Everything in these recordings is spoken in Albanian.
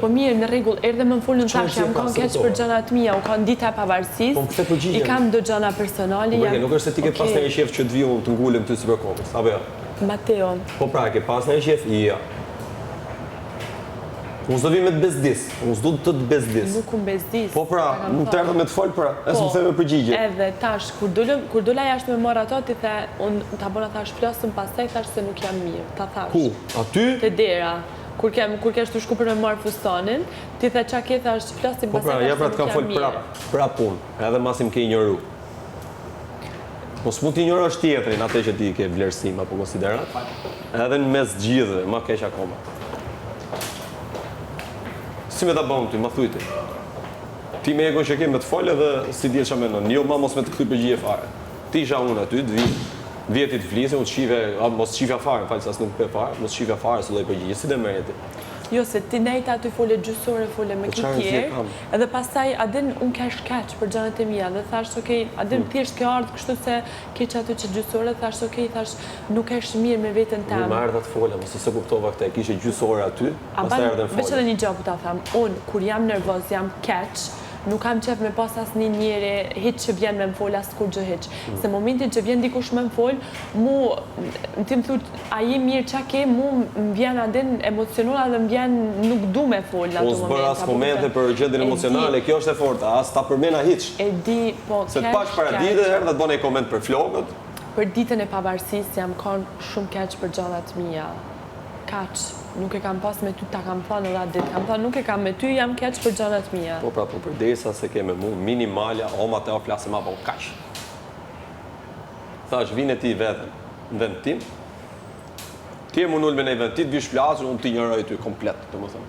Po mirë, në rregull, erdhe më folën tash, jam kanë keq për gjëra të mia, u kanë dita e pavarësisë. I kam do gjëra personale. Nuk është se ti ke pas një shef që të vijë të ngulem ty sipër kokës, apo jo? Mateo. Po pra, ke pas një shef? Ja. Unë s'do vi me të bezdis, unë s'do të të bezdis. Nuk unë bezdis. Po pra, nuk të erdhe me të folë pra, e s'më theme përgjigje. Edhe tash, kur dola jashtë me marrë ato, ti the, unë ta bona thash flasëm pastaj thash se nuk jam mirë, ta thash. Ku? Aty? Te dera. Kur kesh të shku për me marrë fustanin, ti the qa ke thash flasim pastaj thash se nuk jam mirë. Po pra, ja pra të kam folë prap unë, edhe masim ke ignoru. Po s'mund t'ignorash tjetrin, atë që ti ke vlerësim apo konsiderat, edhe në mes gjithë, ma keq akoma. Si me ta bëmë ty, ma thujti. Ti me egon që kemë me të folë edhe si djetë që menon. Jo, ma mos me të këthy përgjigje fare. Ti isha unë aty, vjetit të flisë, mos shifja fare, falë se asë nuk për fare, mos shifja fare së loj përgjigje. Si dhe merje ti? Jo, se ti nejta aty fole gjysore, fole me ki tjerë, edhe pastaj adin unë kesh keq për gjanët e mija, dhe thash, okej, adin thjesht ke ardhë kështu se keq aty që gjysore, thash, okej, thash, nuk kesh mirë me vetën temë. Unë më erdhe të fole, mëse se kuptova këte, kishe gjysore aty, pastaj erdhe në fole. Veç edhe një gjë ku ta tham, unë, kur jam nervoz, jam keq, nuk kam qef me pas as një njeri hiq që vjen me më fol, as kur gjë hiq. Se momentin që vjen dikush me më fol, ti më thu, a je mirë qa ke, mu më vjen adin emocionala dhe më vjen nuk du me fol në ato momente. Unë s'bër as momente për gjendin emocionale, kjo është e forta, as ta përmena hiq. E di, po keq. Se të pash para ditë herë dhe të bëne koment për flokët. Për ditën e pavarësisë jam kanë shumë keq për gjallat mija. Kaq, nuk e kam pas me ty, ta kam thënë edhe atë ditë, kam thënë nuk e kam me ty, jam keq për gjallat mija. Po pra, po përdesa se ke me mu, minimalja, o ma te o flasë ma, po kaq. Thash, vine ti vetën, në vend tim, ti e munull me ne vend ti, të vish flasë, unë ti njëroj ty komplet, të më thëmë.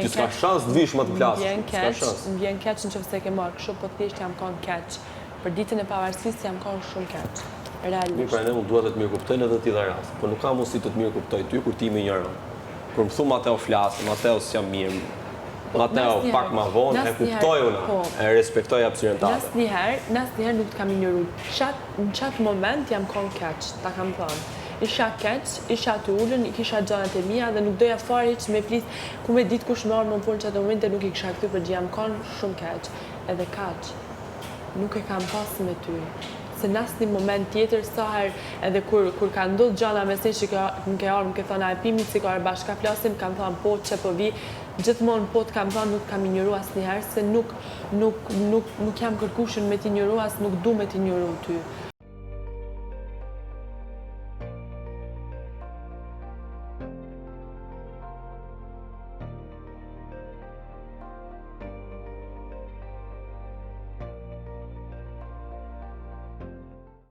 Ti s'ka shans të vish më të flasë, s'ka shans. Më vjen keq në që fëse ke marrë kështu, po thjesht jam kanë keq. Për ditën e pavarësisë jam kanë shumë keq. Mi pra ne, unë duhet të të mirë kuptojnë edhe ti dhe rast, po nuk ka mundësi të të mirë kuptoj ty, kur ti me njërën. Kur më thumë Mateo flasë, Mateo s'jam mirë, Mateo pak ma vonë, e kuptoj una, e respektoj apsirentale. Nasnjëherë nuk të kam ignoru. Në qatë moment jam konë keq, ta kam thënë. Isha keq, isha të ullën, kisha gjanët e mija dhe nuk doja fare që me flisë, ku me ditë kush me orë më folë që atë momente nuk i kisha këty për gjë, jam konë shumë keq. Edhe kaq, nuk e kam pas me ty. Se në asë një moment tjetër, saher edhe kur ka ndodhë gjana me se që më ke arë, më ke thënë a e pimi cikare bashka flasim, kam thënë po që po vi, gjithmonë po të kam thënë nuk kam ignoru asë njëherë, se nuk jam kërkushën me t'i ignoru asë nuk du me t'i ignoru ty.